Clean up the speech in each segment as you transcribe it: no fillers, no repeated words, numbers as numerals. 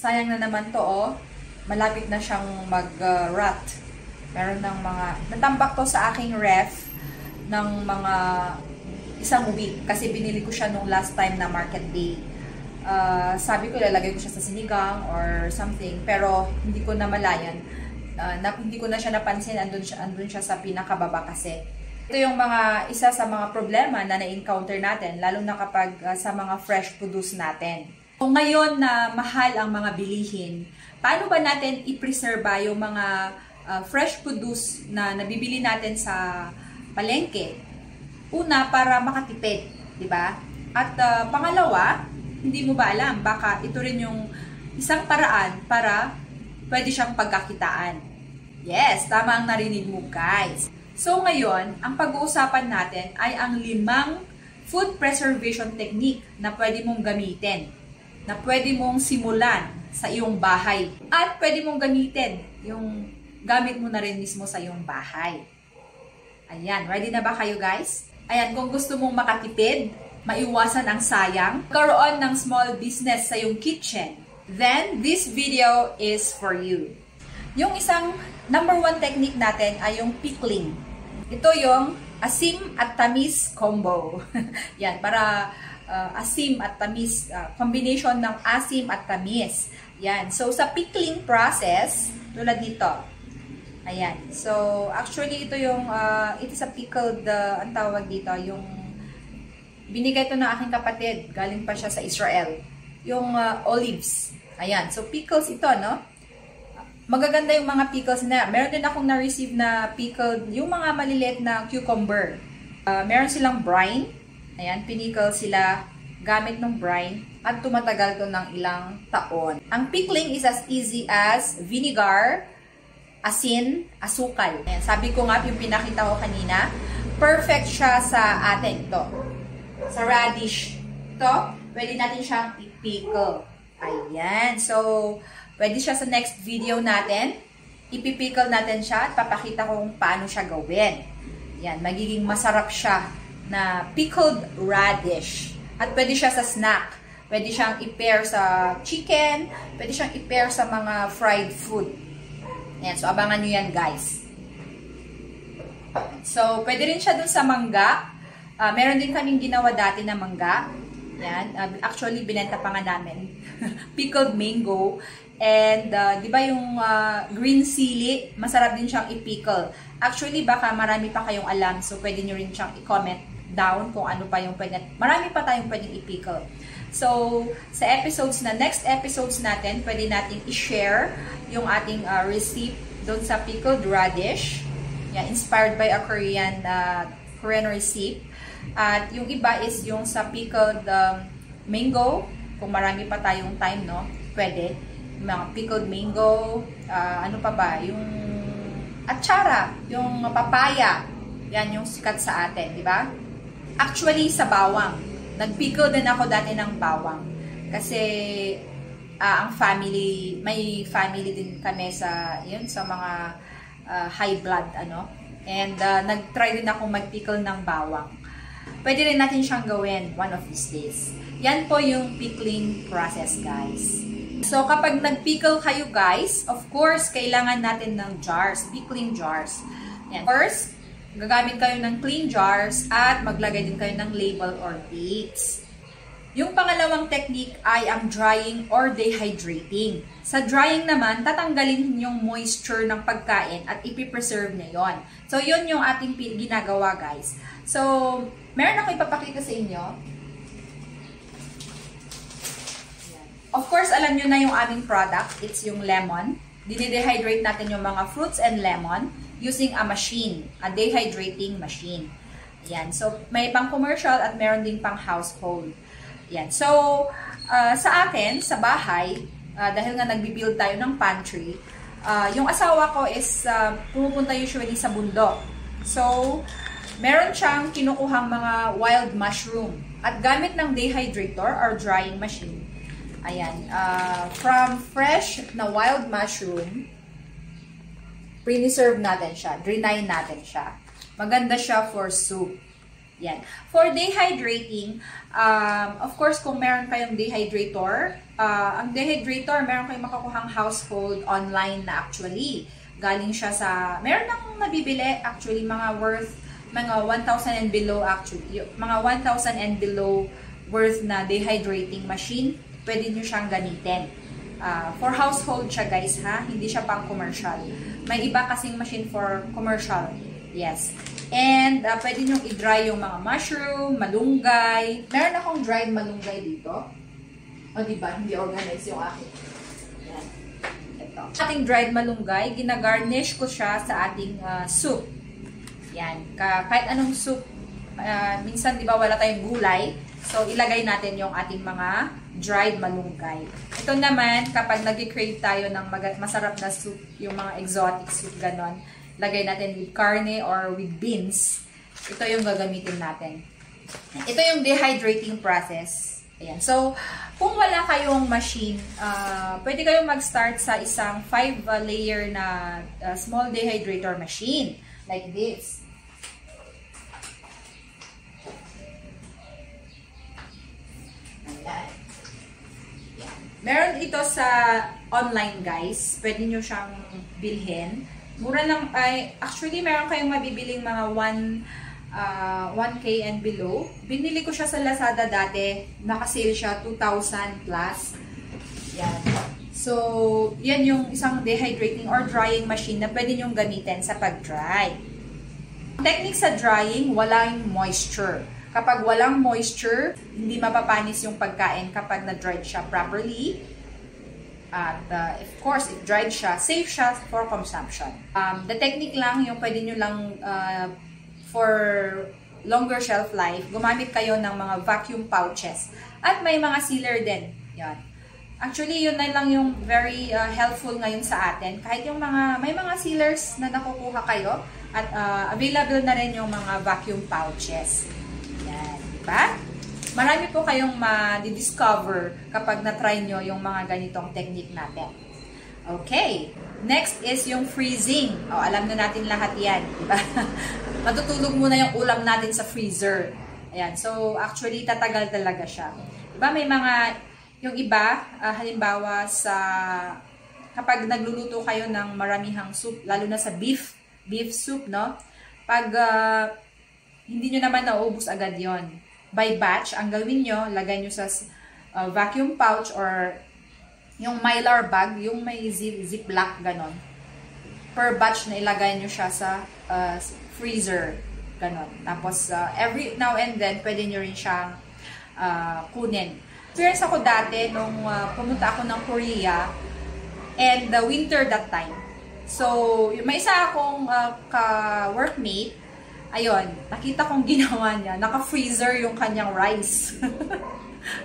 sayang na naman to, oh. Malapit na siyang mag-rot. Meron ng mga, natambak to sa aking ref ng mga isang week. Kasi binili ko siya nung last time na market day. Sabi ko, ilalagay ko siya sa sinigang or something. Pero hindi ko na malayan. Hindi ko na siya napansin. Andun siya sa pinakababa kasi. Ito yung isa sa mga problema na na-encounter natin. Lalo na kapag sa mga fresh produce natin. So, ngayon na mahal ang mga bilihin, paano ba natin i-preserve yung mga fresh produce na nabibili natin sa palengke? Una, para makatipid, di ba? At pangalawa, hindi mo ba alam, baka ito rin yung isang paraan para pwede siyang pagkakitaan. Yes, tama ang narinig mo, guys. So ngayon, ang pag-uusapan natin ay ang 5 food preservation technique na pwede mong gamitin, na pwede mong simulan sa iyong bahay. At pwede mong gamitin yung gamit mo na rin mismo sa iyong bahay. Ayan, ready na ba kayo, guys? Ayan, kung gusto mong makatipid, maiwasan ang sayang, karoon ng small business sa iyong kitchen, then this video is for you. Yung isang number 1 technique natin ay yung pickling. Ito yung asim at tamis combo. Yan, para asim at tamis, combination ng asim at tamis. Yan, so sa pickling process, tulad nito. Ayan, so actually ito yung, it is a pickled, ang tawag dito, yung binigay ito ng aking kapatid, galing pa siya sa Israel. Yung olives. Ayan, so pickles ito, no? Magaganda yung mga pickles na. Meron din akong na-receive na pickled, yung mga maliliit na cucumber. Meron silang brine. Ayan, pinickle sila gamit ng brine at tumatagal to ng ilang taon. Ang pickling is as easy as vinegar, asin, asukal. Ayan, sabi ko nga, yung pinakita ko kanina, perfect siya sa atin ito. Sa radish. Ito, pwede natin siyang i-pickle. Ayan, so pwede siya sa next video natin. Ipipickle natin siya at papakita ko kung paano siya gawin. Yan, magiging masarap siya na pickled radish. At pwede siya sa snack. Pwede siyang i-pair sa chicken. Pwede siyang i-pair sa mga fried food. Yan, so abangan nyo yan, guys. So, pwede rin siya dun sa mangga. Meron din kaming ginawa dati na mangga. Yan, actually, binenta pa nga namin. Pickled mango. And, di ba yung green sili, masarap din siyang i-pickle. Actually, baka marami pa kayong alam. So, pwede nyo rin siyang i-comment down kung ano pa yung pwede. Marami pa tayong pwedeng i-pickle. So, sa next episodes natin, pwede natin i-share yung ating recipe doon sa pickled radish. Yeah, inspired by a Korean recipe. At yung iba is yung sa pickled mango. Kung marami pa tayong time, no? Pwede. Mga pickled mango, ano pa ba? Yung atsara, yung papaya. Yan yung sikat sa atin, di ba? Actually, sa bawang. Nag-pickle din ako dati ng bawang. Kasi, ang family, may family din kami sa mga high blood, ano. And, nag-try din ako mag-pickle ng bawang. Pwede rin natin siyang gawin one of these days. Yan po yung pickling process, guys. So, kapag nag-pickle kayo, guys, of course, kailangan natin ng jars, pickling jars. Yan. First, gagamit kayo ng clean jars at maglagay din kayo ng label or dates. Yung pangalawang technique ay ang drying or dehydrating. Sa drying naman, tatanggalin yung moisture ng pagkain at ipipreserve niya yon. So, yun yung ating ginagawa, guys. So, meron ako ipapakita sa inyo. Of course, alam nyo na yung aming product. It's yung lemon. Dinidehydrate natin yung mga fruits and lemon using a machine, a dehydrating machine. Yan. So, may pang commercial at meron din pang household. Yan. So, sa akin, sa bahay, dahil nga nagbibuild tayo ng pantry, yung asawa ko is pumupunta usually sa bundok. So, meron siyang kinukuhang mga wild mushroom. At gamit ng dehydrator or drying machine, ayan, from fresh na wild mushroom, pre-serve natin siya, drenay natin siya. Maganda siya for soup. Yan. For dehydrating, of course, kung meron kayong dehydrator, Ang dehydrator, meron kayong makukuhang household online na actually. Galing siya sa, meron nang nabibili actually mga worth, mga 1,000 and below actually. Mga 1,000 and below worth na dehydrating machine. Pwede nyo siyang gamitin. For household siya guys ha, hindi siya pang commercial. May iba kasing machine for commercial. Yes. And pwede nyo i-dry yung mga mushroom, malunggay. Meron akong dried malunggay dito. O diba, hindi organized yung akin. Yan. Ito. Ating dried malunggay, ginagarnish ko siya sa ating soup. Yan. Kahit anong soup, minsan diba wala tayong gulay. So, ilagay natin yung ating mga dried malunggay. Ito naman, kapag nag-crave tayo ng masarap na soup, yung mga exotic soup, ganon, lagay natin with carne or with beans. Ito yung gagamitin natin. Ito yung dehydrating process. Ayan. So, kung wala kayong machine, pwede kayong mag-start sa isang 5-layer na small dehydrator machine. Like this. Ayan. Meron ito sa online guys. Pwede nyo siyang bilhin. Mura lang, actually meron kayong mabibiling mga 1K and below. Binili ko siya sa Lazada dati. Nakasale siya 2,000 plus. Yan. So, yan yung isang dehydrating or drying machine na pwede nyong gamitin sa pag-dry. Technique sa drying, walang moisture. Kapag walang moisture, hindi mapapanis yung pagkain kapag na-dried siya properly. At of course, if dried siya, safe siya for consumption. The technique lang, yung pwede nyo lang for longer shelf life, gumamit kayo ng mga vacuum pouches. At may mga sealer din. Yan. Actually, yun na lang yung very helpful ngayon sa atin. Kahit yung may mga sealers na nakukuha kayo at available na rin yung mga vacuum pouches. Yan. Diba? Marami po kayong ma-discover kapag na-try nyo yung mga ganitong technique natin. Okay. Next is yung freezing. Alam na natin lahat yan. Diba? Matutulog muna yung ulam natin sa freezer. Ayan. So, actually, tatagal talaga siya. Diba? May mga, yung iba, halimbawa kapag nagluluto kayo ng maramihang soup, lalo na sa beef soup, no? Pag hindi nyo naman nauubos agad yon. By batch, ang gawin nyo, lagay nyo sa vacuum pouch or yung mylar bag, yung may ziplock, ganon. Per batch na ilagay nyo siya sa freezer, ganon. Tapos, every now and then, pwede nyo rin siyang kunin. Experience ako dati nung pumunta ako ng Korea and the winter that time. So, may isa akong ka-workmate. Ayun, nakita kong ginawa niya. Naka-freezer yung kanyang rice.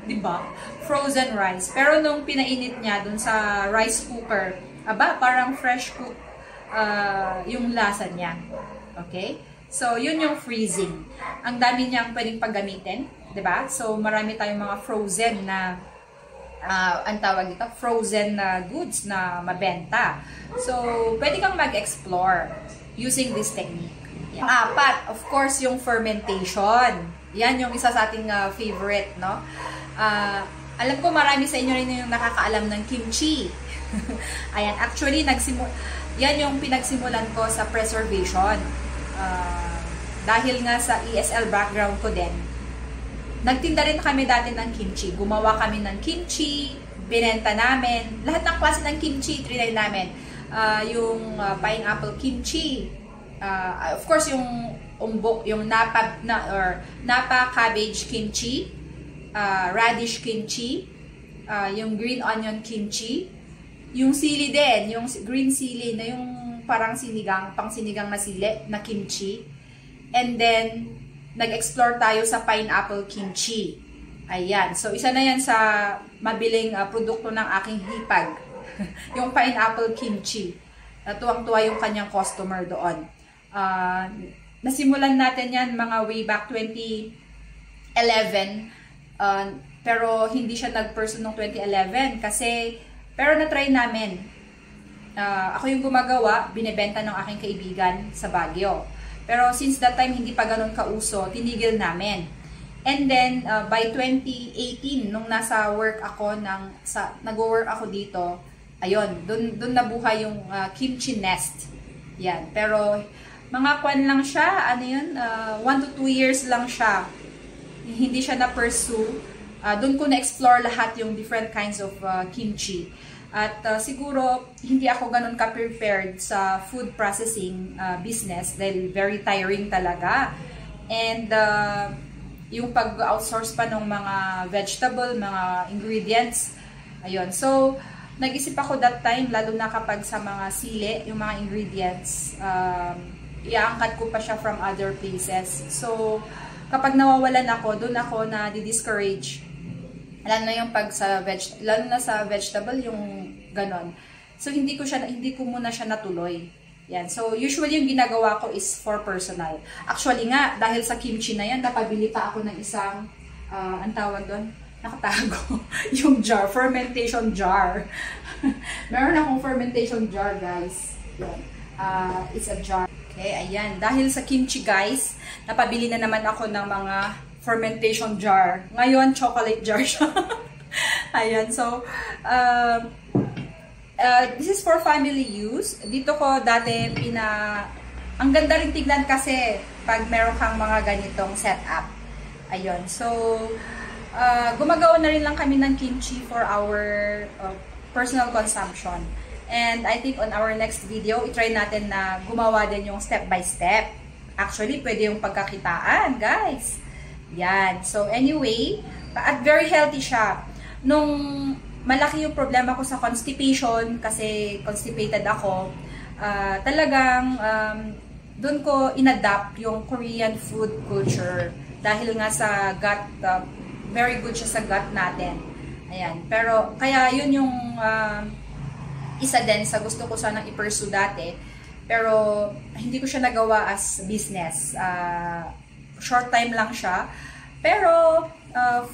Diba? Frozen rice. Pero nung pinainit niya dun sa rice cooker, parang fresh cook yung lasa niya. Okay? So, yun yung freezing. Ang dami niyang pwedeng paggamitin. Diba? So, marami tayong mga frozen na ang tawag dito, frozen na goods na mabenta. So, pwede kang mag-explore using this technique. Yung apat, of course, yung fermentation. Yan yung isa sa ating favorite, no? Alam ko marami sa inyo rin yung nakakaalam ng kimchi. Ayan, actually, yan yung pinagsimulan ko sa preservation. Dahil nga sa ESL background ko din, nagtinda rin kami dati ng kimchi. Gumawa kami ng kimchi, binenta namin. Lahat ng klase ng kimchi, trinay namin. Yung pineapple kimchi, of course, yung umbok, yung napa cabbage kimchi, radish kimchi, yung green onion kimchi, yung sili din, yung green sili na yung parang pang sinigang na sili na kimchi. And then, nag-explore tayo sa pineapple kimchi. Ayan. So, isa na yan sa mabiling produkto ng aking hipag. Yung pineapple kimchi. Tuwang-tuwa yung kanyang customer doon. Nasimulan natin yan mga way back 2011. Pero hindi siya nag-person noong 2011 kasi, pero na-try namin. Ako yung gumagawa, binebenta ng aking kaibigan sa Baguio. Pero since that time, hindi pa ganun kauso, tinigil namin. And then, by 2018, nung nasa work ako, nag-work ako dito, ayun, dun nabuhay yung kimchi nest. Yan. Pero, mga kwan lang siya, ano yun, 1 to 2 years lang siya. Hindi siya na-pursue. Dun ko na-explore lahat yung different kinds of kimchi. At siguro, hindi ako ganun ka-prepared sa food processing business dahil very tiring talaga. And, yung pag-outsource pa ng mga vegetable, mga ingredients. Ayun. So, nag-isip ako that time, lalo na kapag sa mga sili, yung mga ingredients, iaangkat ko pa siya from other places. So, kapag nawawalan ako, doon ako na di-discourage. Lalo na yung lalo na sa vegetable, yung ganon. So, hindi ko muna siya natuloy. Yan. So, usually yung ginagawa ko is for personal. Actually nga, dahil sa kimchi na yan, napabili pa ako ng isang, ang tawag doon, nakatago, yung jar, fermentation jar. Meron akong fermentation jar, guys. Yan. It's a jar. Okay, ayan. Dahil sa kimchi, guys, napabili na naman ako ng mga fermentation jar. Ngayon, chocolate jar siya. Ayan. So, this is for family use. Dito ko dati ang ganda rin tignan kasi pag meron kang mga ganitong setup. Ayun. So, gumagawa na rin lang kami ng kimchi for our personal consumption. And I think on our next video, itry natin na gumawa din yung step by step. Actually, pwede yung pagkakitaan, guys. Yan. So, anyway, at very healthy siya. Malaki yung problema ko sa constipation kasi constipated ako. Talagang doon ko inadapt yung Korean food culture dahil nga sa gut, very good siya sa gut natin. Ayan. Pero kaya yun yung isa din sa gusto ko sanang i-pursue dati. Pero hindi ko siya nagawa as business. Short time lang siya. Pero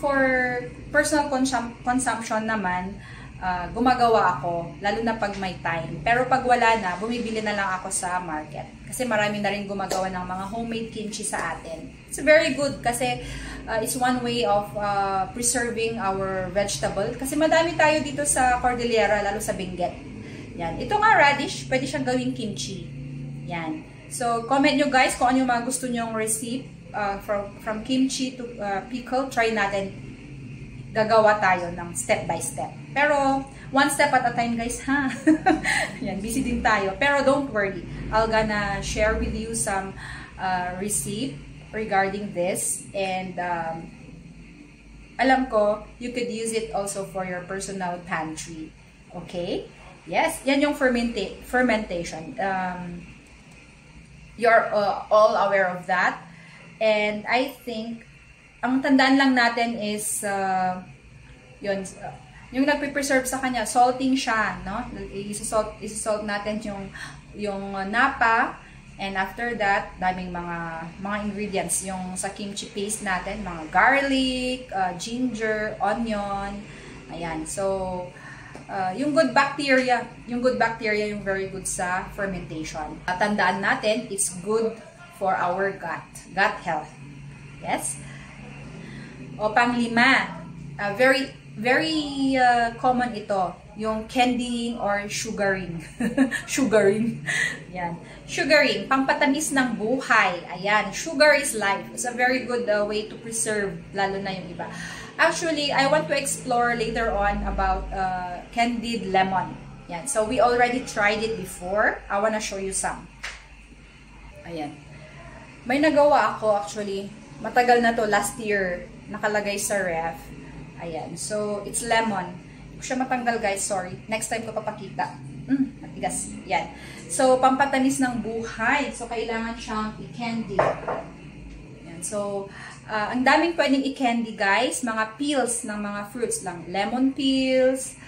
for personal consumption naman, gumagawa ako, lalo na pag may time. Pero pag wala na, bumibili na lang ako sa market. Kasi marami na rin gumagawa ng mga homemade kimchi sa atin. It's very good kasi it's one way of preserving our vegetable. Kasi madami tayo dito sa Cordillera, lalo sa Benguet. Yan. Ito nga radish, pwede siyang gawing kimchi. Yan. So, comment nyo guys kung ano yung mga gusto nyong recipe. From kimchi to pickle, try natin. Gagawa tayo ng step by step. Pero, one step at a time guys, ha? Yan, busy din tayo. Pero don't worry. I'll gonna share with you some recipe regarding this. And, alam ko, you could use it also for your personal pantry. Okay? Yes, yan yung fermentation. You're all aware of that. And I think, ang tandaan lang natin is, yung nagpe-preserve sa kanya, salting siya, no? Isasalt natin yung napa, and after that, daming mga ingredients. Yung sa kimchi paste natin, mga garlic, ginger, onion, ayan. So, yung good bacteria yung very good sa fermentation. Tandaan natin, it's good for our gut health. Yes? O panglima, very common ito, yung candying or sugaring. Sugaring. Yan. Sugaring, pampatamis ng buhay. Ayan, sugar is life. It's a very good way to preserve, lalo na yung iba. Actually, I want to explore later on about candied lemon. Yan. So, we already tried it before. I wanna show you some. Ayan. May nagawa ako actually, matagal na to, last year, nakalagay sa ref. Ayan, so it's lemon. Hindi ko siya matanggal guys, sorry. Next time ko papakita. Matigas. Yan. So, pampatamis ng buhay. So, kailangan siyang i-candy. Yan. So, ang daming pwedeng i-candy guys. Mga peels ng mga fruits lang. Lemon peels,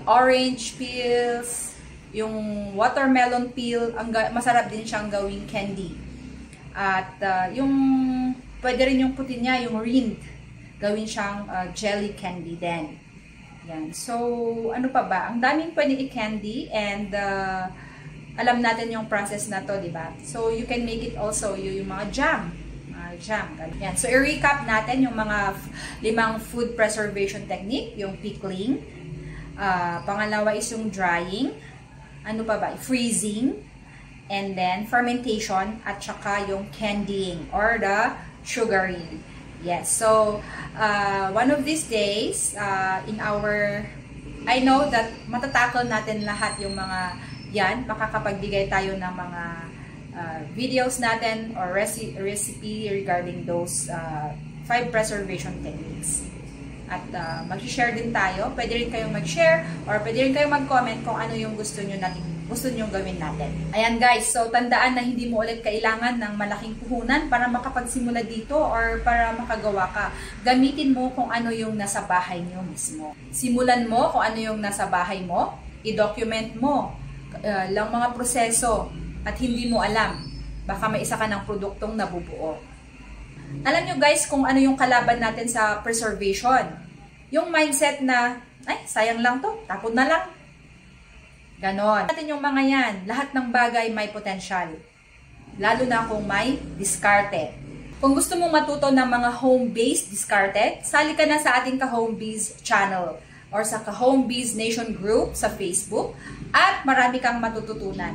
orange peels, yung watermelon peel. Masarap din siyang gawing candy. At yung pwede rin yung puti niya, yung rind, gawin siyang jelly candy din. Yan. So, ano pa ba? Ang daming pwedeng i-candy and alam natin yung process na to, di ba? So, you can make it also yung mga jam. jam. Yan. So, i-recap natin yung mga 5 food preservation technique. Yung pickling. Pangalawa is yung drying. Ano pa ba? Freezing. And then, fermentation. At saka yung candying or the sugaring. Yes. So, one of these days, I know that matatakal natin lahat yung mga yan. Makakapagbigay tayo ng mga videos natin or recipe regarding those 5 preservation techniques. At mag-share din tayo. Pwede rin kayong mag-share or pwede rin kayong mag-comment kung ano yung gusto nyo gawin natin. Ayan guys, so tandaan na hindi mo ulit kailangan ng malaking puhunan para makapagsimula dito or para makagawa ka. Gamitin mo kung ano yung nasa bahay nyo mismo. Simulan mo kung ano yung nasa bahay mo. I-document mo lang mga proseso at hindi mo alam. Baka may isa ka ng produktong nabubuo. Alam nyo guys kung ano yung kalaban natin sa preservation. Yung mindset na, ay sayang lang to, tapon na lang. Ganon. Natin yung mga yan, lahat ng bagay may potential. Lalo na kung may diskarte. Kung gusto mong matuto ng mga home-based diskarte, sali ka na sa ating ka-home-biz channel or sa ka-home-biz nation group sa Facebook at marami kang matututunan.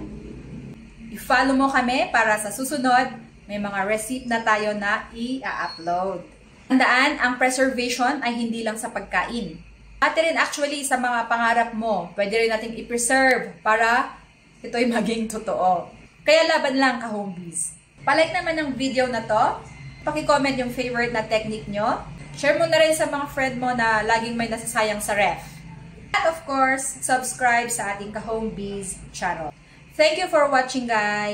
I-follow mo kami para sa susunod, may mga recipe na tayo na i-upload. Tandaan, ang preservation ay hindi lang sa pagkain. Pati rin actually sa mga pangarap mo, pwede rin nating i-preserve para ito'y maging totoo. Kaya laban lang ka-homebiz. Palike naman ng video na to, paki-comment yung favorite na technique nyo, share mo na rin sa mga friend mo na laging may nasasayang sa ref. At of course, subscribe sa ating ka-homebiz channel. Thank you for watching guys!